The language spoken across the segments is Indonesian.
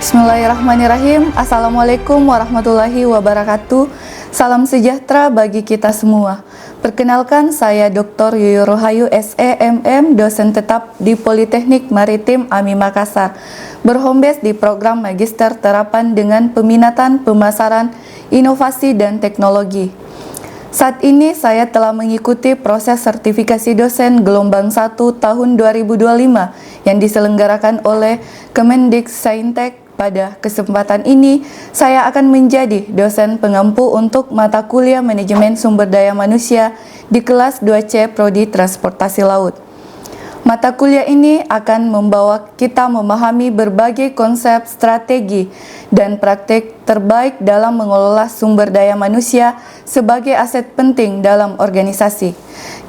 Bismillahirrahmanirrahim. Assalamualaikum warahmatullahi wabarakatuh. Salam sejahtera bagi kita semua. Perkenalkan, saya Dr. Yuyu Rohayu SEMM, dosen tetap di Politeknik Maritim AMI Makassar, berhome base di program Magister Terapan dengan peminatan pemasaran, inovasi, dan teknologi. Saat ini saya telah mengikuti proses sertifikasi dosen gelombang 1 tahun 2025 yang diselenggarakan oleh Kemendiksaintek. Pada kesempatan ini, saya akan menjadi dosen pengampu untuk mata kuliah Manajemen Sumber Daya Manusia di kelas 2C Prodi Transportasi Laut. Mata kuliah ini akan membawa kita memahami berbagai konsep, strategi, dan praktik terbaik dalam mengelola sumber daya manusia sebagai aset penting dalam organisasi.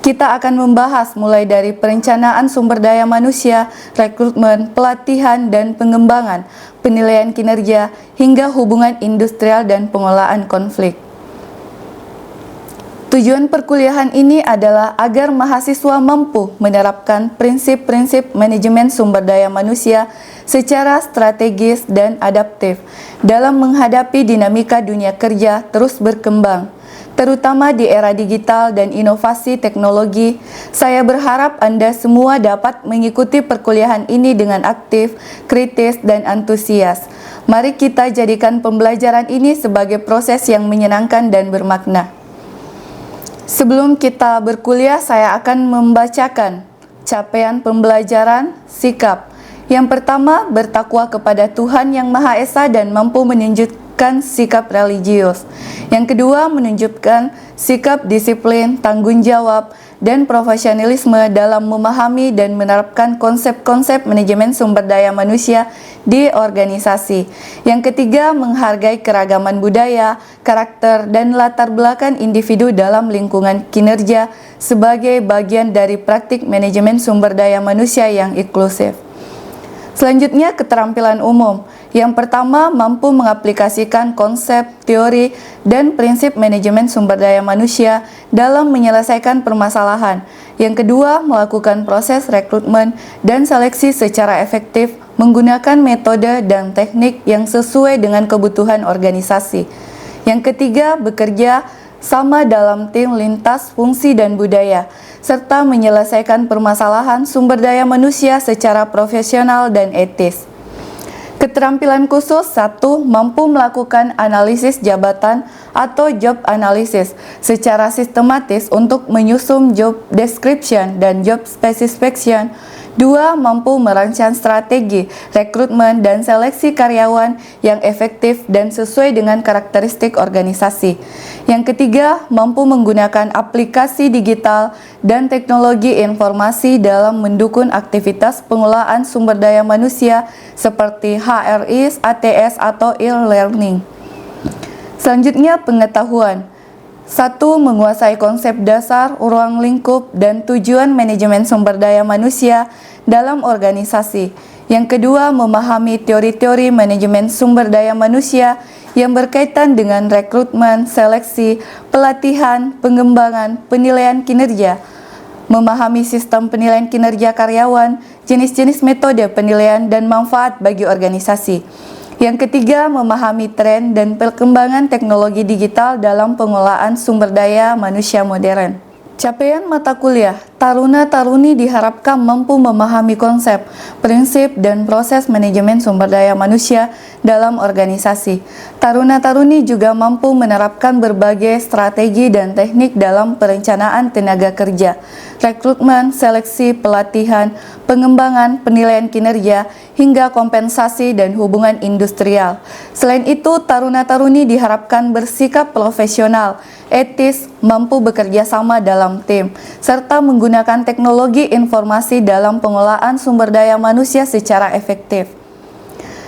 Kita akan membahas mulai dari perencanaan sumber daya manusia, rekrutmen, pelatihan, dan pengembangan, penilaian kinerja, hingga hubungan industrial dan pengelolaan konflik. Tujuan perkuliahan ini adalah agar mahasiswa mampu menerapkan prinsip-prinsip manajemen sumber daya manusia secara strategis dan adaptif dalam menghadapi dinamika dunia kerja terus berkembang, terutama di era digital dan inovasi teknologi. Saya berharap Anda semua dapat mengikuti perkuliahan ini dengan aktif, kritis, dan antusias. Mari kita jadikan pembelajaran ini sebagai proses yang menyenangkan dan bermakna. Sebelum kita berkuliah, saya akan membacakan capaian pembelajaran sikap. Yang pertama, bertakwa kepada Tuhan Yang Maha Esa dan mampu menunjukkan sikap religius. Yang kedua, menunjukkan sikap disiplin, tanggung jawab, dan profesionalisme dalam memahami dan menerapkan konsep-konsep manajemen sumber daya manusia di organisasi. Yang ketiga, menghargai keragaman budaya, karakter, dan latar belakang individu dalam lingkungan kinerja sebagai bagian dari praktik manajemen sumber daya manusia yang inklusif. Selanjutnya, keterampilan umum. Yang pertama, mampu mengaplikasikan konsep, teori, dan prinsip manajemen sumber daya manusia dalam menyelesaikan permasalahan. Yang kedua, melakukan proses rekrutmen dan seleksi secara efektif menggunakan metode dan teknik yang sesuai dengan kebutuhan organisasi. Yang ketiga, bekerja sama dalam tim lintas fungsi dan budaya, serta menyelesaikan permasalahan sumber daya manusia secara profesional dan etis. Keterampilan khusus 1. Mampu melakukan analisis jabatan atau job analysis secara sistematis untuk menyusun job description dan job specification. 2. Mampu merancang strategi, rekrutmen, dan seleksi karyawan yang efektif dan sesuai dengan karakteristik organisasi. Yang ketiga, mampu menggunakan aplikasi digital dan teknologi informasi dalam mendukung aktivitas pengelolaan sumber daya manusia seperti HRIS, ATS, atau e-learning. Selanjutnya, pengetahuan. 1. Menguasai konsep dasar, ruang lingkup, dan tujuan manajemen sumber daya manusia dalam organisasi. Yang kedua, memahami teori-teori manajemen sumber daya manusia yang berkaitan dengan rekrutmen, seleksi, pelatihan, pengembangan, penilaian kinerja. Memahami sistem penilaian kinerja karyawan, jenis-jenis metode penilaian, dan manfaat bagi organisasi. Yang ketiga, memahami tren dan perkembangan teknologi digital dalam pengelolaan sumber daya manusia modern. Capaian mata kuliah, taruna-taruni diharapkan mampu memahami konsep, prinsip, dan proses manajemen sumber daya manusia dalam organisasi. Taruna-taruni juga mampu menerapkan berbagai strategi dan teknik dalam perencanaan tenaga kerja, rekrutmen, seleksi, pelatihan, pengembangan, penilaian kinerja, hingga kompensasi dan hubungan industrial. Selain itu, taruna-taruni diharapkan bersikap profesional, etis, mampu bekerja sama dalam tim, serta menggunakan teknologi informasi dalam pengelolaan sumber daya manusia secara efektif.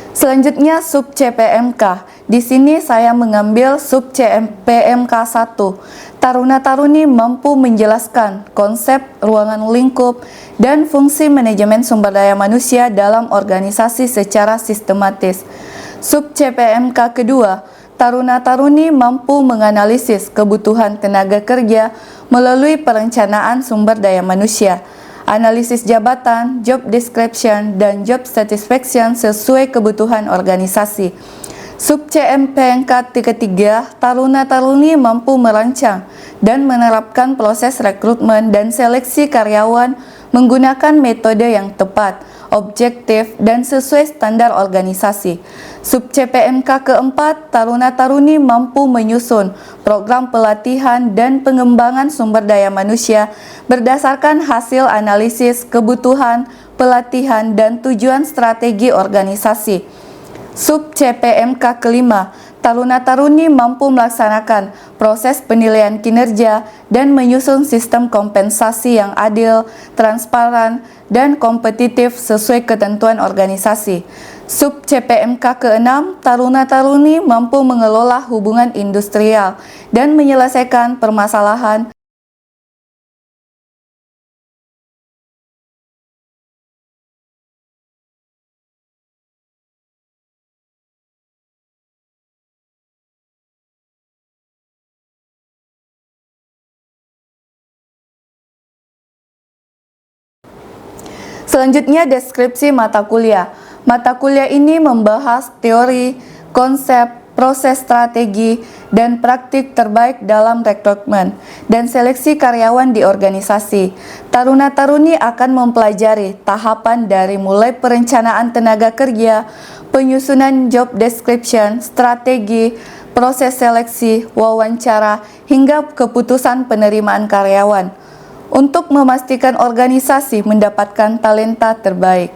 Selanjutnya, sub CPMK. Di sini saya mengambil sub CPMK 1. Taruna-taruni mampu menjelaskan konsep ruangan lingkup dan fungsi manajemen sumber daya manusia dalam organisasi secara sistematis. Sub CPMK kedua, taruna-taruni mampu menganalisis kebutuhan tenaga kerja melalui perencanaan sumber daya manusia. analisis jabatan, job description, dan job satisfaction sesuai kebutuhan organisasi. Sub CMPNK ketiga, taruna-taruni mampu merancang dan menerapkan proses rekrutmen dan seleksi karyawan menggunakan metode yang tepat, objektif, dan sesuai standar organisasi. Sub CPMK keempat, taruna-taruni mampu menyusun program pelatihan dan pengembangan sumber daya manusia berdasarkan hasil analisis kebutuhan, pelatihan, dan tujuan strategi organisasi. Sub CPMK kelima, taruna-taruni mampu melaksanakan proses penilaian kinerja dan menyusun sistem kompensasi yang adil, transparan, dan kompetitif sesuai ketentuan organisasi. Sub CPMK keenam, taruna-taruni mampu mengelola hubungan industrial dan menyelesaikan permasalahan Selanjutnya, deskripsi mata kuliah. Mata kuliah ini membahas teori, konsep, proses strategi, dan praktik terbaik dalam rekrutmen dan seleksi karyawan di organisasi. Taruna-taruni akan mempelajari tahapan dari mulai perencanaan tenaga kerja, penyusunan job description, strategi, proses seleksi, wawancara, hingga keputusan penerimaan karyawan, untuk memastikan organisasi mendapatkan talenta terbaik.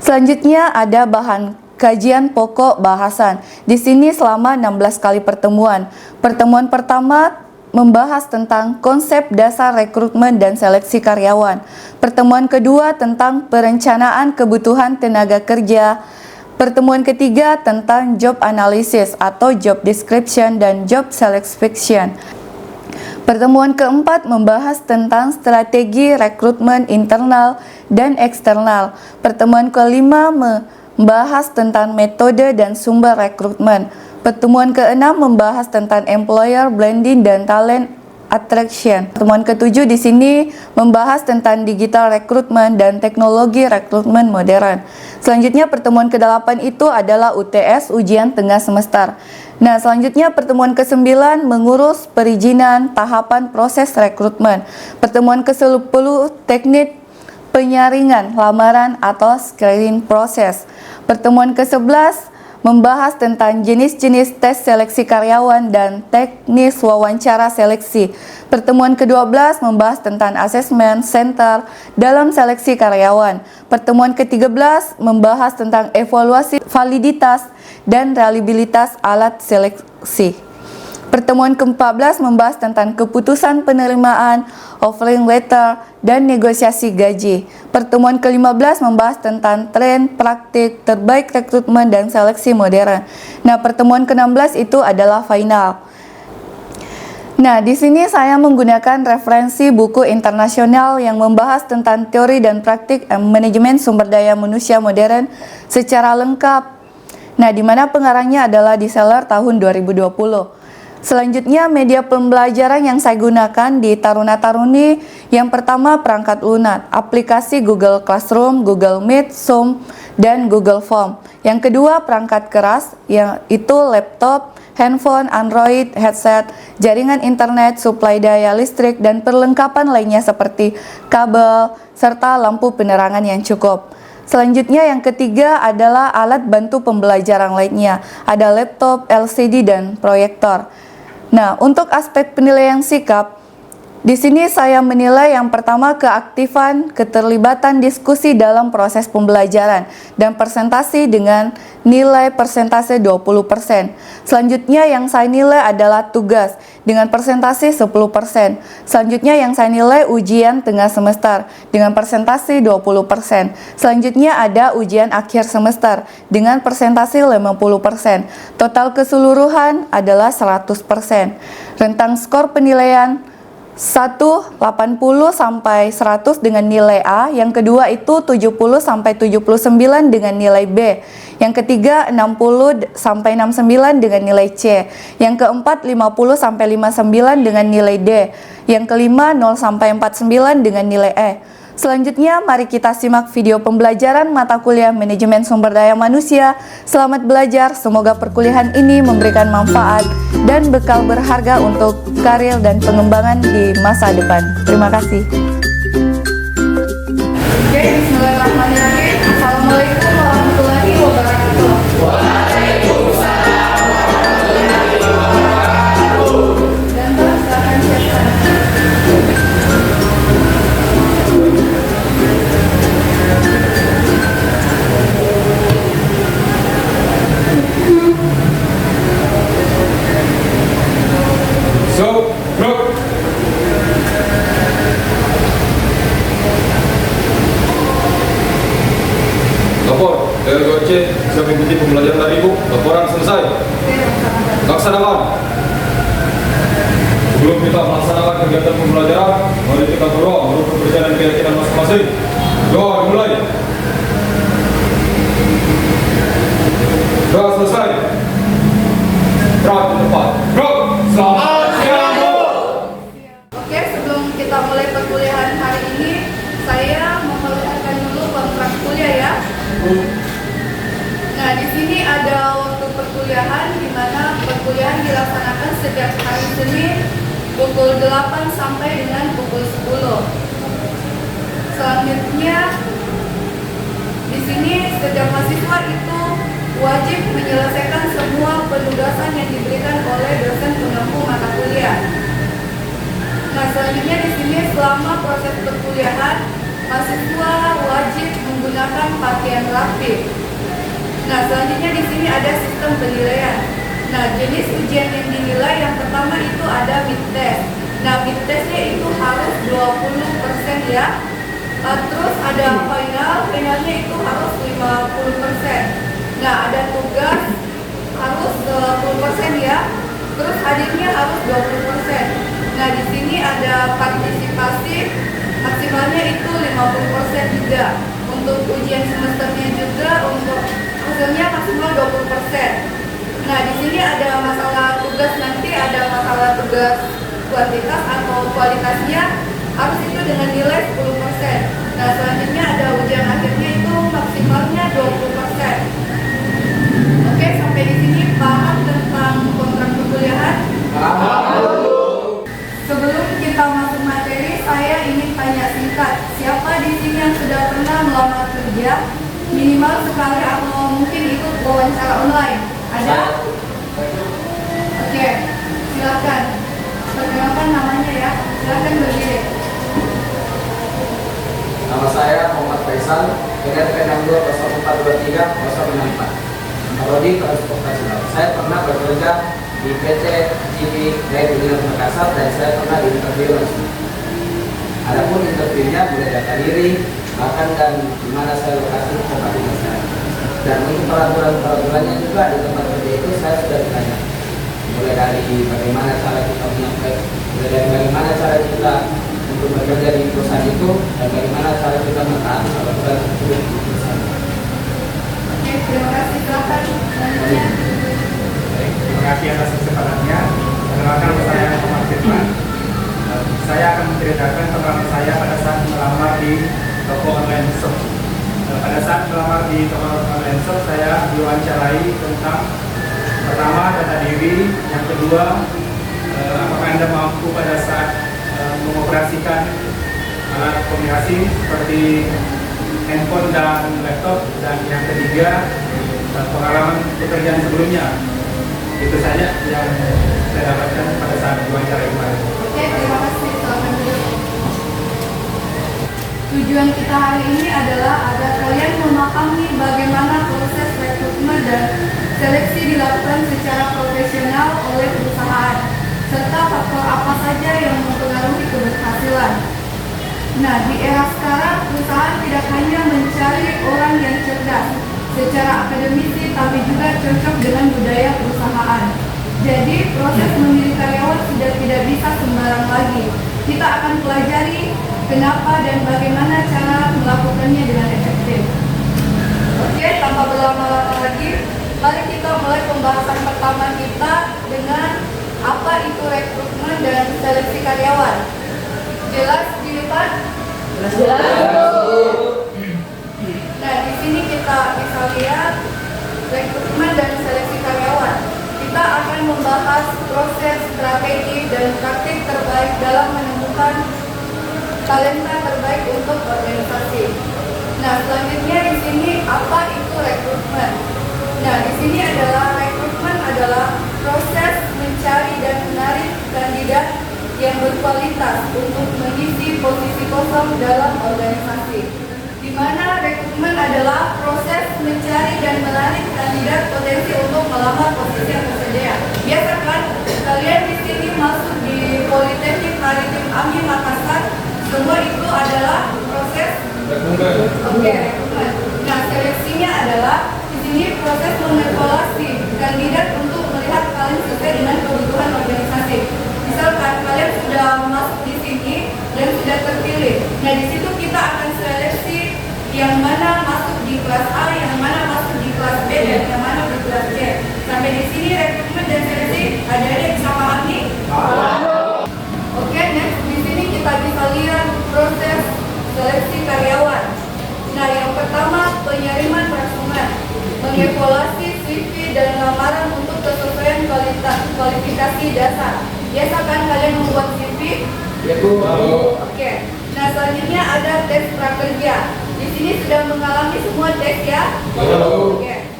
Selanjutnya ada bahan kajian pokok bahasan. Di sini selama 16 kali pertemuan. Pertemuan pertama membahas tentang konsep dasar rekrutmen dan seleksi karyawan. Pertemuan kedua tentang perencanaan kebutuhan tenaga kerja. Pertemuan ketiga tentang job analysis atau job description dan job selection. Pertemuan keempat membahas tentang strategi rekrutmen internal dan eksternal. Pertemuan kelima membahas tentang metode dan sumber rekrutmen. Pertemuan keenam membahas tentang employer branding dan talent attraction. Pertemuan ketujuh di sini membahas tentang digital recruitment dan teknologi rekrutmen modern. Selanjutnya pertemuan ke-8 itu adalah UTS, ujian tengah semester. Nah, selanjutnya pertemuan ke-9 mengurus perizinan tahapan proses rekrutmen. Pertemuan ke-10 teknik penyaringan lamaran atau screening proses. Pertemuan ke-11 membahas tentang jenis-jenis tes seleksi karyawan dan teknis wawancara seleksi. Pertemuan ke-12 membahas tentang asesmen center dalam seleksi karyawan. Pertemuan ke-13 membahas tentang evaluasi validitas dan reliabilitas alat seleksi. Pertemuan ke-14 membahas tentang keputusan penerimaan, offering letter, dan negosiasi gaji. Pertemuan ke-15 membahas tentang tren praktik terbaik rekrutmen dan seleksi modern. Nah, pertemuan ke-16 itu adalah final. Nah, di sini saya menggunakan referensi buku internasional yang membahas tentang teori dan praktik manajemen sumber daya manusia modern secara lengkap. Nah, di mana pengarangnya adalah Desailly tahun 2020. Selanjutnya, media pembelajaran yang saya gunakan di Taruna-Taruni, yang pertama perangkat lunak, aplikasi Google Classroom, Google Meet, Zoom, dan Google Form. Yang kedua perangkat keras, yaitu laptop, handphone, Android, headset, jaringan internet, suplai daya listrik, dan perlengkapan lainnya seperti kabel, serta lampu penerangan yang cukup. Selanjutnya yang ketiga adalah alat bantu pembelajaran lainnya, ada laptop, LCD, dan proyektor. Nah, untuk aspek penilaian sikap, di sini saya menilai yang pertama keaktifan, keterlibatan diskusi dalam proses pembelajaran, dan presentasi dengan nilai persentase 20%. Selanjutnya yang saya nilai adalah tugas dengan persentase 10%. Selanjutnya yang saya nilai ujian tengah semester dengan persentase 20%. Selanjutnya ada ujian akhir semester dengan persentase 50%. Total keseluruhan adalah 100%. Rentang skor penilaian 1, 80 sampai 100 dengan nilai A, yang kedua itu 70 sampai 79 dengan nilai B, yang ketiga 60 sampai 69 dengan nilai C, yang keempat 50 sampai 59 dengan nilai D, yang kelima 0 sampai 49 dengan nilai E. Selanjutnya, mari kita simak video pembelajaran mata kuliah Manajemen Sumber Daya Manusia. Selamat belajar, semoga perkuliahan ini memberikan manfaat dan bekal berharga untuk karir dan pengembangan di masa depan. Terima kasih. Oke, bismillahirrahmanirrahim. Assalamualaikum warahmatullahi wabarakatuh. Waalaikumsalam warahmatullahi wabarakatuh. Dan silakan siapkan. So, look. Lapor, LGOC sudah mengikuti pembelajaran dari Ibu. Laporan selesai. Laksanakan. Sebelum kita melaksanakan kegiatan pembelajaran, mari kita berdoa menurut kepercayaan dan keyakinan masing-masing. Doa dimulai. Doa selesai. Gerak di tempat. Gerak. Selamat siang, Bu. Oke, sebelum kita mulai perkuliahan hari ini, saya memperlihatkan dulu kontrak kuliah ya. Nah, di sini ada waktu perkuliahan di mana perkuliahan dilaksanakan sejak hari Senin pukul 8 sampai dengan pukul 10. Selanjutnya di sini setiap mahasiswa itu wajib menyelesaikan semua penugasan yang diberikan oleh dosen pengampu mata kuliah. Nah, selanjutnya di sini selama proses perkuliahan mahasiswa wajib menggunakan pakaian rapi. Nah, selanjutnya di sini ada sistem penilaian. Nah, jenis ujian yang dinilai yang pertama itu ada mid test. Nah, mid testnya itu harus 20% ya. Terus ada finalnya itu harus 50%. Nah, ada tugas harus 20% ya. Terus hadirnya harus 20%. Nah, di sini ada partisipasi maksimalnya itu 50% juga. Untuk ujian semesternya juga untuk hasilnya maksimal 20%. Nah, di sini ada masalah tugas, nanti ada masalah tugas kuantitas atau kualitasnya harus itu dengan nilai 10%. Nah, selanjutnya ada ujian akhirnya itu maksimalnya 20%. Oke, sampai di sini paham tentang kontrak perkuliahan? Sebelum kita masuk materi, saya ingin tanya singkat. Siapa di sini yang sudah pernah melamar kerja minimal sekali atau mungkin ikut wawancara online? Ada? Oke, silakan. Perkenalkan namanya ya. Silakan berdiri. Nama saya Muhammad Faisal, NPM P620423 Prodi Transportasi Laut. Saya pernah bekerja di PT TV Red Union Makassar dan saya pernah diinterview langsung. Adapun interviewnya mulai data diri, bahkan dan di mana saya lokasi tempat tinggal saya. Dan untuk peraturan-peraturannya juga di tempat kerja itu saya sudah ditanya. Mulai dari bagaimana cara kita menyampaikan, mulai dari bagaimana cara kita untuk bekerja di perusahaan itu dan bagaimana cara kita mentaati peraturan tersebut di perusahaan. Oke, terima kasih. Silakan. Terima kasih atas kesempatannya. Perkenalkan saya Muhammad Firman. Saya akan menceritakan pengalaman saya pada saat melamar di toko online shop. Pada saat melamar di toko online shop, saya diwawancarai tentang pertama data diri, yang kedua apakah Anda mampu pada saat mengoperasikan alat komunikasi seperti handphone dan laptop, dan yang ketiga pengalaman pekerjaan sebelumnya. Itu saja yang saya dapatkan pada saat wawancara kemarin. Oke, terima kasih. Selamat dulu. Tujuan kita hari ini adalah agar kalian memahami bagaimana proses rekrutmen dan seleksi dilakukan secara profesional oleh perusahaan, serta faktor apa saja yang mempengaruhi keberhasilan. Nah, di era sekarang, perusahaan tidak hanya mencari orang yang cerdas secara akademisi, tapi juga cocok dengan budaya perusahaan. Jadi, proses memilih karyawan sudah tidak bisa sembarang lagi. Kita akan pelajari kenapa dan bagaimana cara melakukannya dengan efektif. Oke, tanpa berlama-lama lagi, mari kita mulai pembahasan pertama kita dengan apa itu rekrutmen dan seleksi karyawan. Jelas dilihat? Nah, di sini kita bisa lihat rekrutmen dan seleksi karyawan. Kita akan membahas proses, strategi, dan praktik terbaik dalam menemukan talenta terbaik untuk organisasi. Nah, selanjutnya di sini apa itu rekrutmen? Nah, di sini adalah rekrutmen adalah proses mencari dan menarik kandidat yang berkualitas untuk mengisi posisi kosong dalam organisasi. Di mana rekrutmen adalah proses mencari dan menarik kandidat potensi untuk melamar posisi yang tersedia. Biasakan kalian di sini masuk di Politeknik Maritim Ambi Makassar, semua itu adalah proses rekrutmen. Nah, seleksinya adalah di sini proses mengevaluasi kandidat untuk melihat kalian sesuai dengan kebutuhan organisasi. Misalkan kalian sudah masuk di sini dan sudah terpilih. Nah, di situ kita akan seleksi yang mana masuk di kelas A, yang mana masuk di kelas B, dan yang mana di kelas C. Sampai di sini rekrutmen dan seleksi ada bisa pahami? Oke, next di sini kita bisa lihat proses seleksi karyawan. Nah, yang pertama penyeriman rangkuman, mengevaluasi CV dan lamaran untuk kesesuaian kualifikasi dasar. Biasakan kalian membuat CV? Ya, Bu. Oke. Nah, selanjutnya ada tes prakerja. Di sini sudah mengalami semua tes ya? Oke.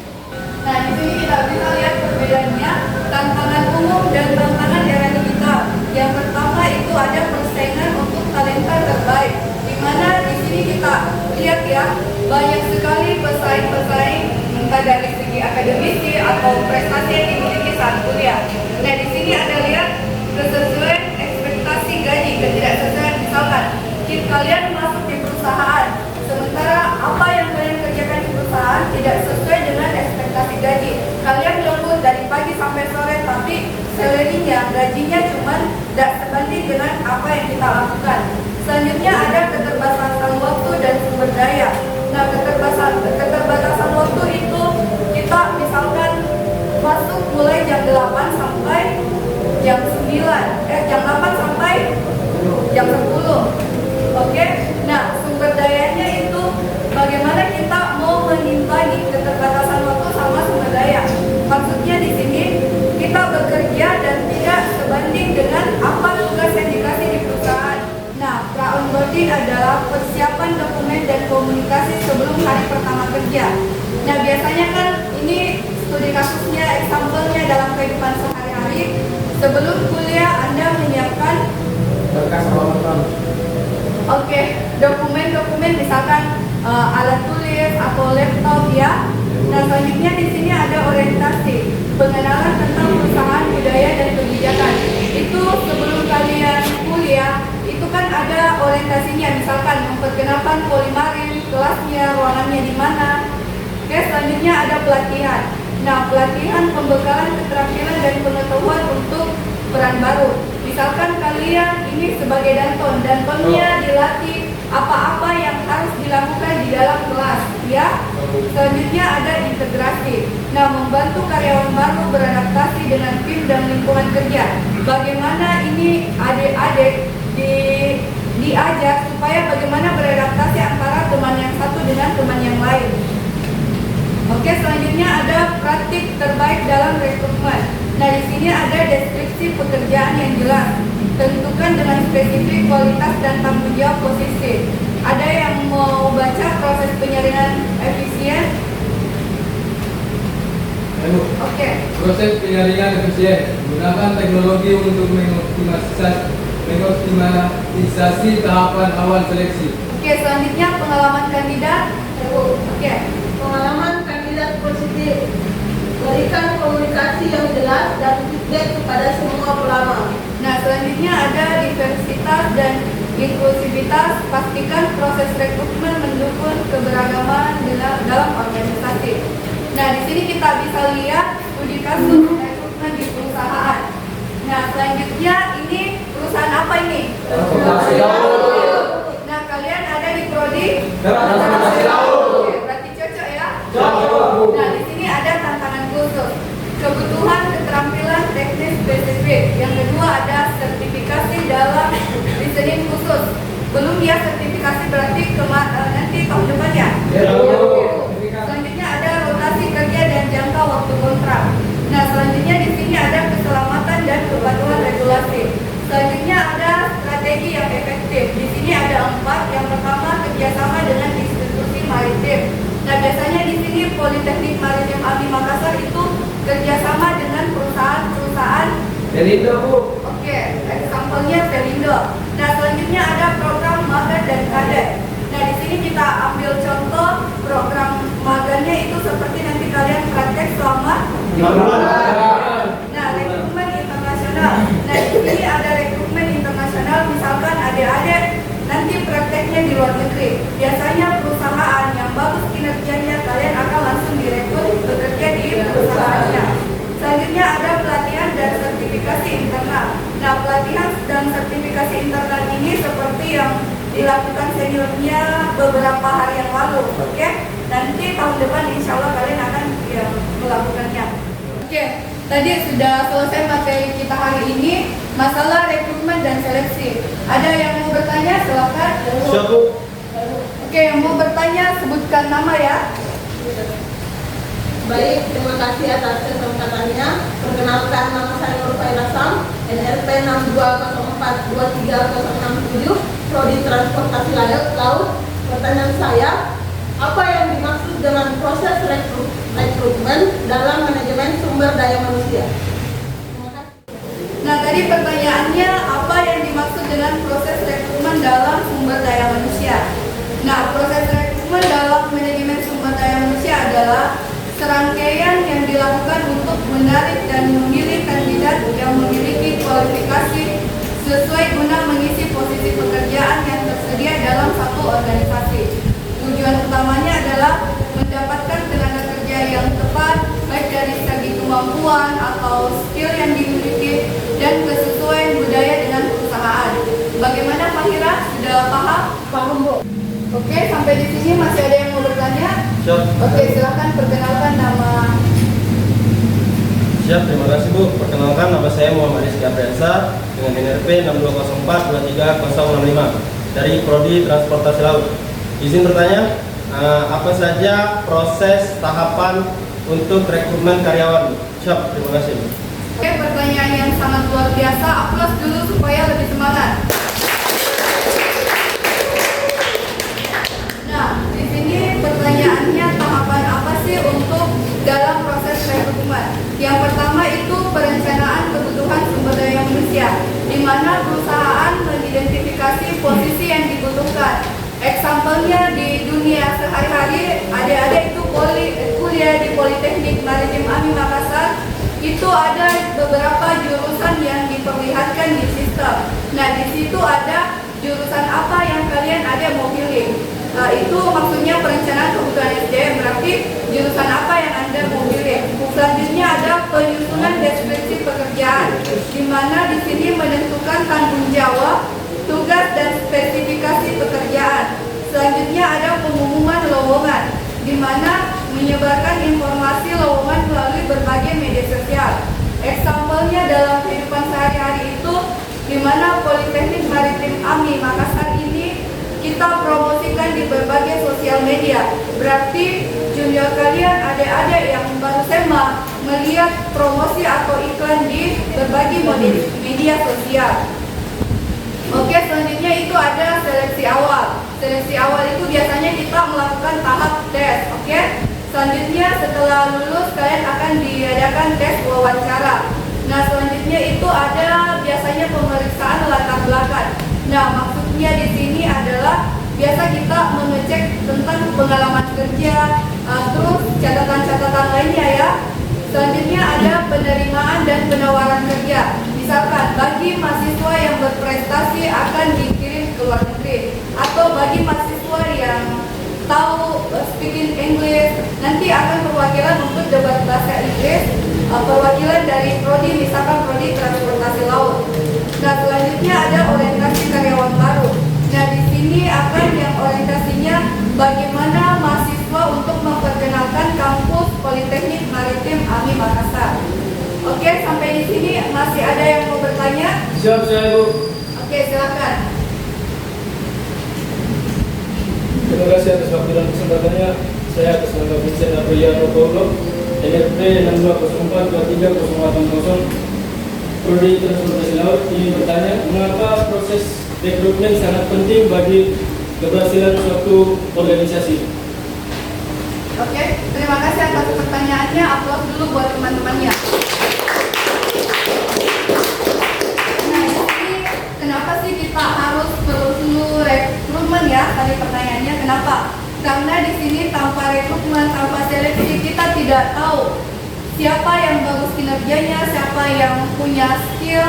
Nah, di sini kita bisa lihat perbedaannya tantangan umum dan tantangan era digital. Yang pertama itu ada persaingan untuk talenta terbaik. Di mana di sini kita lihat ya, banyak sekali pesaing-pesaing entah dari segi akademisi atau prestasi yang dimiliki saat kuliah. Nah, di sini ada lihat kesesuaian ekspektasi gaji, ketidaksesuaian. Misalkan kalian masuk di perusahaan, sementara apa yang kalian kerjakan di perusahaan tidak sesuai dengan ekspektasi gaji. Kalian lembur dari pagi sampai sore, tapi salary-nya, gajinya cuma tidak sebanding dengan apa yang kita lakukan. Selanjutnya ada keterbatasan waktu dan sumber daya. Nah, keterbatasan waktu itu kita misalkan masuk mulai jam 8 sampai jam 8 sampai jam 10. Oke. Nah, sumber dayanya itu bagaimana kita mau mengimbangi keterbatasan waktu sama sumber daya. Maksudnya di sini kita bekerja dan tidak sebanding dengan apa tugas yang dikasih di perusahaan. Nah, pra-onboarding adalah persiapan dokumen dan komunikasi sebelum hari pertama kerja. Nah, biasanya kan ini studi kasusnya, example-nya dalam kehidupan sehari-hari. Sebelum kuliah Anda menyiapkan Berkas penonton. Oke, dokumen-dokumen misalkan alat tulis atau laptop ya. Nah, selanjutnya di sini ada orientasi, pengenalan tentang perusahaan, budaya dan kebijakan. Itu sebelum kalian kuliah, itu kan ada orientasinya, misalkan memperkenalkan Polimarin, kelasnya, ruangannya di mana. Oke, selanjutnya ada pelatihan. Nah, pelatihan pembekalan keterampilan dan pengetahuan untuk peran baru. Misalkan kalian ini sebagai dantonnya dilatih apa-apa yang harus dilakukan di dalam kelas, ya. Selanjutnya ada integrasi. Nah, membantu karyawan baru beradaptasi dengan tim dan lingkungan kerja. Bagaimana ini adik-adik diajar supaya bagaimana beradaptasi antara teman yang satu dengan teman yang lain. Oke, selanjutnya ada praktik terbaik dalam rekrutmen. Nah, di sini ada deskripsi pekerjaan yang jelas, tentukan dengan spesifik kualitas dan tanggung jawab posisi. Ada yang mau baca proses penyaringan efisien? Oke. Proses penyaringan efisien menggunakan teknologi untuk mengoptimalisasi tahapan awal seleksi. Oke, selanjutnya pengalaman kandidat. Oke. Pengalaman kandidat positif, berikan komunikasi yang jelas dan feedback kepada semua pelamar. Nah, selanjutnya ada diversitas dan inklusivitas. Pastikan proses rekrutmen mendukung keberagaman dalam organisasi. Nah, di sini kita bisa lihat studi kasus rekrutmen di perusahaan. Nah, selanjutnya ini perusahaan apa ini? Nah, kalian ada di prodi? Oke, berarti cocok ya? Nah, di sini ada tantangan khusus, kebutuhan keterampilan teknis spesifik. Yang kedua ada sertifikasi dalam listening khusus. Belum ya sertifikasi berarti nanti tahun depan ya? Selanjutnya ada rotasi kerja dan jangka waktu kontrak. Nah, selanjutnya di sini ada keselamatan dan kepatuhan regulasi. Selanjutnya ada strategi yang efektif. Di sini ada 4. Yang pertama, kerjasama dengan institusi maritim. Nah, biasanya di sini Politeknik Maritim AMI Makassar itu kerjasama dengan perusahaan-perusahaan. Pelindo, Bu. Oke, example-nya Pelindo. Nah, selanjutnya ada program magang dan kadet. Nah, di sini kita ambil contoh program magangnya itu seperti nanti kalian praktek selama 5 bulan. Nah, rekrutmen internasional. Nah, di sini ada rekrutmen internasional, misalkan adik-adik nanti prakteknya di luar negeri. Biasanya perusahaan yang bagus kinerjanya kalian akan langsung direkrut bekerja di perusahaannya. Selanjutnya ada pelatihan dan sertifikasi internal. Nah, pelatihan dan sertifikasi internal ini seperti yang dilakukan seniornya beberapa hari yang lalu. Oke, nanti tahun depan insya Allah kalian akan melakukannya. Oke, tadi sudah selesai materi kita hari ini, masalah rekrutmen dan seleksi. Ada yang mau bertanya? Silakan. Siap, Bu. Oke, yang mau bertanya sebutkan nama ya. Baik, terima kasih atas kesempatannya. Perkenalkan, nama saya Nur Faira Sam, NRP 6204230667, Prodi Transportasi Laut. Pertanyaan saya, apa yang dimaksud dengan proses rekrutmen dalam manajemen sumber daya manusia? Terima kasih. Nah, tadi pertanyaannya apa yang dimaksud dengan proses rekrutmen dalam sumber daya manusia. Nah, proses rekrutmen dalam manajemen sumber daya manusia adalah serangkaian yang dilakukan untuk menarik dan memilih kandidat yang memiliki kualifikasi sesuai guna mengisi posisi pekerjaan yang tersedia dalam satu organisasi. Tujuan utamanya adalah mendapatkan tenaga kerja yang tepat, baik dari segi kemampuan atau skill yang dimiliki dan kesesuaian budaya dengan perusahaan. Bagaimana Pak Hira? Sudah paham? Paham, Bu. Oke, sampai di sini masih ada yang mau bertanya? Siap. Oke, silakan perkenalkan nama. Siap, terima kasih Bu. Perkenalkan, nama saya Muhammad Rizky Apriansa dengan NRP 6204230065 dari Prodi Transportasi Laut. Izin bertanya, apa saja proses tahapan untuk rekrutmen karyawan? Siap, terima kasih Bu. Oke, pertanyaan yang sangat luar biasa. Aplaus dulu supaya lebih semangat. Nah, di sini pertanyaannya tahapan apa sih untuk dalam proses rekrutmen? Yang pertama itu perencanaan kebutuhan sumber daya manusia, di mana perusahaan mengidentifikasi posisi yang dibutuhkan. Example-nya di dunia sehari-hari, adik-adik itu kuliah di Politeknik Maritim AMI Makassar, itu ada beberapa jurusan yang diperlihatkan di sistem. Nah, di situ ada jurusan apa yang kalian ada mau pilih. Itu maksudnya perencanaan kebutuhan SDM, berarti jurusan apa yang Anda mau pilih. Selanjutnya ada penyusunan deskripsi pekerjaan, di mana di sini menentukan tanggung jawab, tugas dan spesifikasi pekerjaan. Selanjutnya ada pengumuman lowongan, di mana menyebarkan informasi lowongan melalui berbagai media sosial. Example-nya dalam kehidupan sehari-hari itu, di mana Politeknik Maritim AMI Makassar ini kita promosikan di berbagai sosial media. Berarti junior kalian, adik-adik yang baru SEMA, melihat promosi atau iklan di berbagai media sosial. Oke, selanjutnya itu ada seleksi awal. Seleksi awal itu biasanya kita melakukan tahap tes. Oke, selanjutnya setelah lulus kalian akan diadakan tes wawancara. Nah, selanjutnya itu ada biasanya pemeriksaan latar belakang. Nah, maksudnya di sini adalah biasa kita mengecek tentang pengalaman kerja, terus catatan-catatan lainnya ya. Selanjutnya ada penerimaan dan penawaran kerja. Misalkan bagi mahasiswa yang berprestasi akan dikirim ke luar negeri, atau bagi mahasiswa yang tahu speaking English nanti akan perwakilan untuk debat bahasa Inggris, perwakilan dari prodi, misalkan prodi transportasi laut. Nah, selanjutnya ada orientasi karyawan baru. Nah, di sini akan yang orientasinya bagaimana mahasiswa untuk memperkenalkan kampus Politeknik Maritim AMI Makassar. Oke, sampai di sini masih ada yang mau bertanya? Siap, saya Bu. Oke, silakan. kasih atas waktu dan kesempatannya. Saya atas nama Vincent Apriano Paulo, NRP 62042380, Prodi Transportasi Laut, ingin bertanya, mengapa proses rekrutmen sangat penting bagi keberhasilan suatu organisasi? Oke, terima kasih atas pertanyaannya. Aplaus dulu buat teman-temannya. Nah, jadi kenapa sih kita harus perlu rekrutmen ya? Tadi pertanyaannya kenapa? Karena di sini tanpa rekrutmen, tanpa seleksi kita tidak tahu siapa yang bagus kinerjanya, siapa yang punya skill.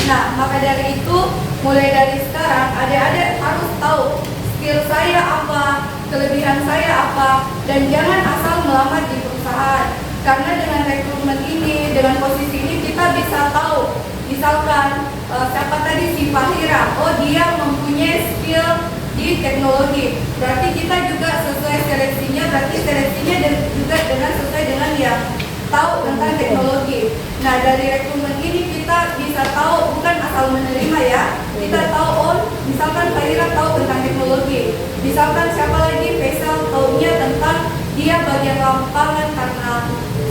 Nah, maka dari itu mulai dari sekarang adik-adik harus tahu skill saya apa, kelebihan saya apa, dan jangan asal melamar di perusahaan. Karena dengan rekrutmen ini, dengan posisi ini kita bisa tahu, misalkan siapa tadi si Fahira, oh dia mempunyai skill di teknologi, berarti kita juga sesuai seleksinya, berarti seleksinya juga dengan sesuai dengan yang tahu tentang teknologi. Nah, dari rekrutmen ini kita bisa tahu, bukan asal menerima ya, kita tahu, oh misalkan Fahira tahu tentang teknologi, misalkan siapa lagi Faisal tahunya tentang dia bagian lapangan karena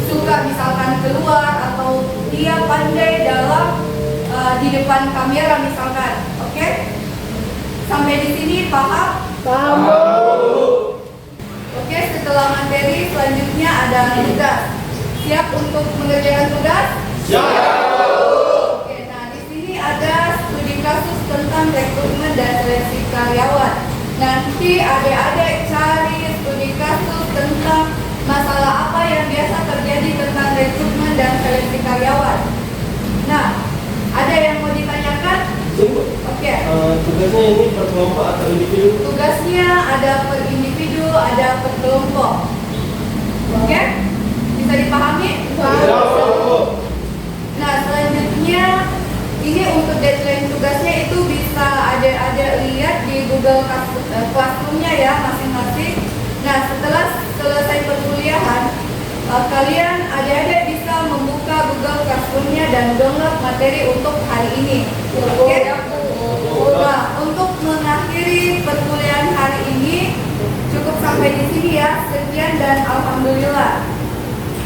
suka misalkan keluar, atau dia pandai dalam di depan kamera misalkan. Oke? Sampai di sini paham? Paham. Oke, setelah materi selanjutnya ada tugas. Siap untuk mengerjakan tugas? Siap. Oke, nah di sini ada studi kasus tentang rekrutmen dan seleksi karyawan. Nanti adik-adik cari studi kasus tentang masalah apa yang biasa terjadi tentang rekrutmen dan seleksi karyawan. Nah, ada yang mau ditanyakan? Oke. Tugasnya ini per kelompok atau individu? Tugasnya ada per individu, ada per kelompok. Oke? Bisa dipahami? Nah, selanjutnya ini untuk deadline tugasnya itu bisa adik-adik lihat di Google Classroom-nya ya masing-masing. Nah, setelah selesai perkuliahan, kalian adik-adik bisa membuka Google Classroom-nya dan download materi untuk hari ini. Oke? Nah, untuk mengakhiri perkuliahan hari ini cukup sampai di sini ya. Sekian dan alhamdulillah.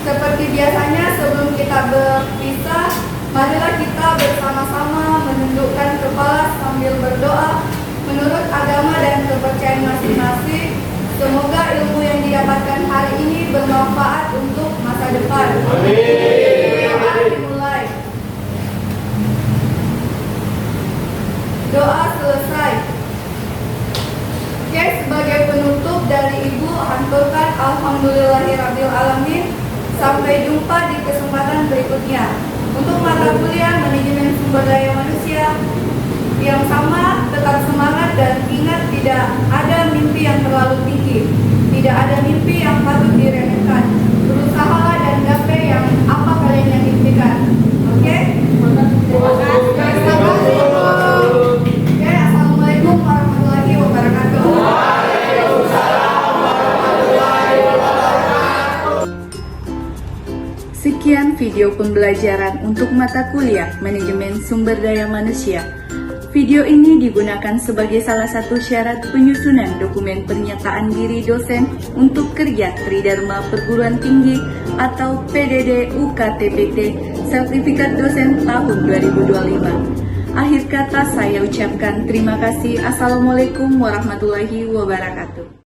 Seperti biasanya sebelum kita berpisah, marilah kita bersama-sama menundukkan kepala sambil berdoa menurut agama dan kepercayaan masing-masing. Semoga ilmu yang didapatkan hari ini bermanfaat untuk masa depan. Amin. Dimulai. Doa selesai. Oke, sebagai penutup dari Ibu, hanturkan alhamdulillahirabbil alamin. Sampai jumpa di kesempatan berikutnya. Untuk mata kuliah manajemen sumber daya manusia yang sama, tetap semangat dan ingat tidak ada mimpi yang terlalu tinggi, tidak ada mimpi yang patut diremehkan. Berusahalah dan gapai yang apa kalian yang impikan. Oke? Terima kasih. Oke, assalamualaikum warahmatullahi wabarakatuh. Sekian video pembelajaran untuk mata kuliah Manajemen Sumber Daya Manusia. Video ini digunakan sebagai salah satu syarat penyusunan dokumen pernyataan diri dosen untuk kerja Tridharma Perguruan Tinggi atau PDD UKTPT Sertifikat Dosen tahun 2025. Akhir kata saya ucapkan terima kasih. Assalamualaikum warahmatullahi wabarakatuh.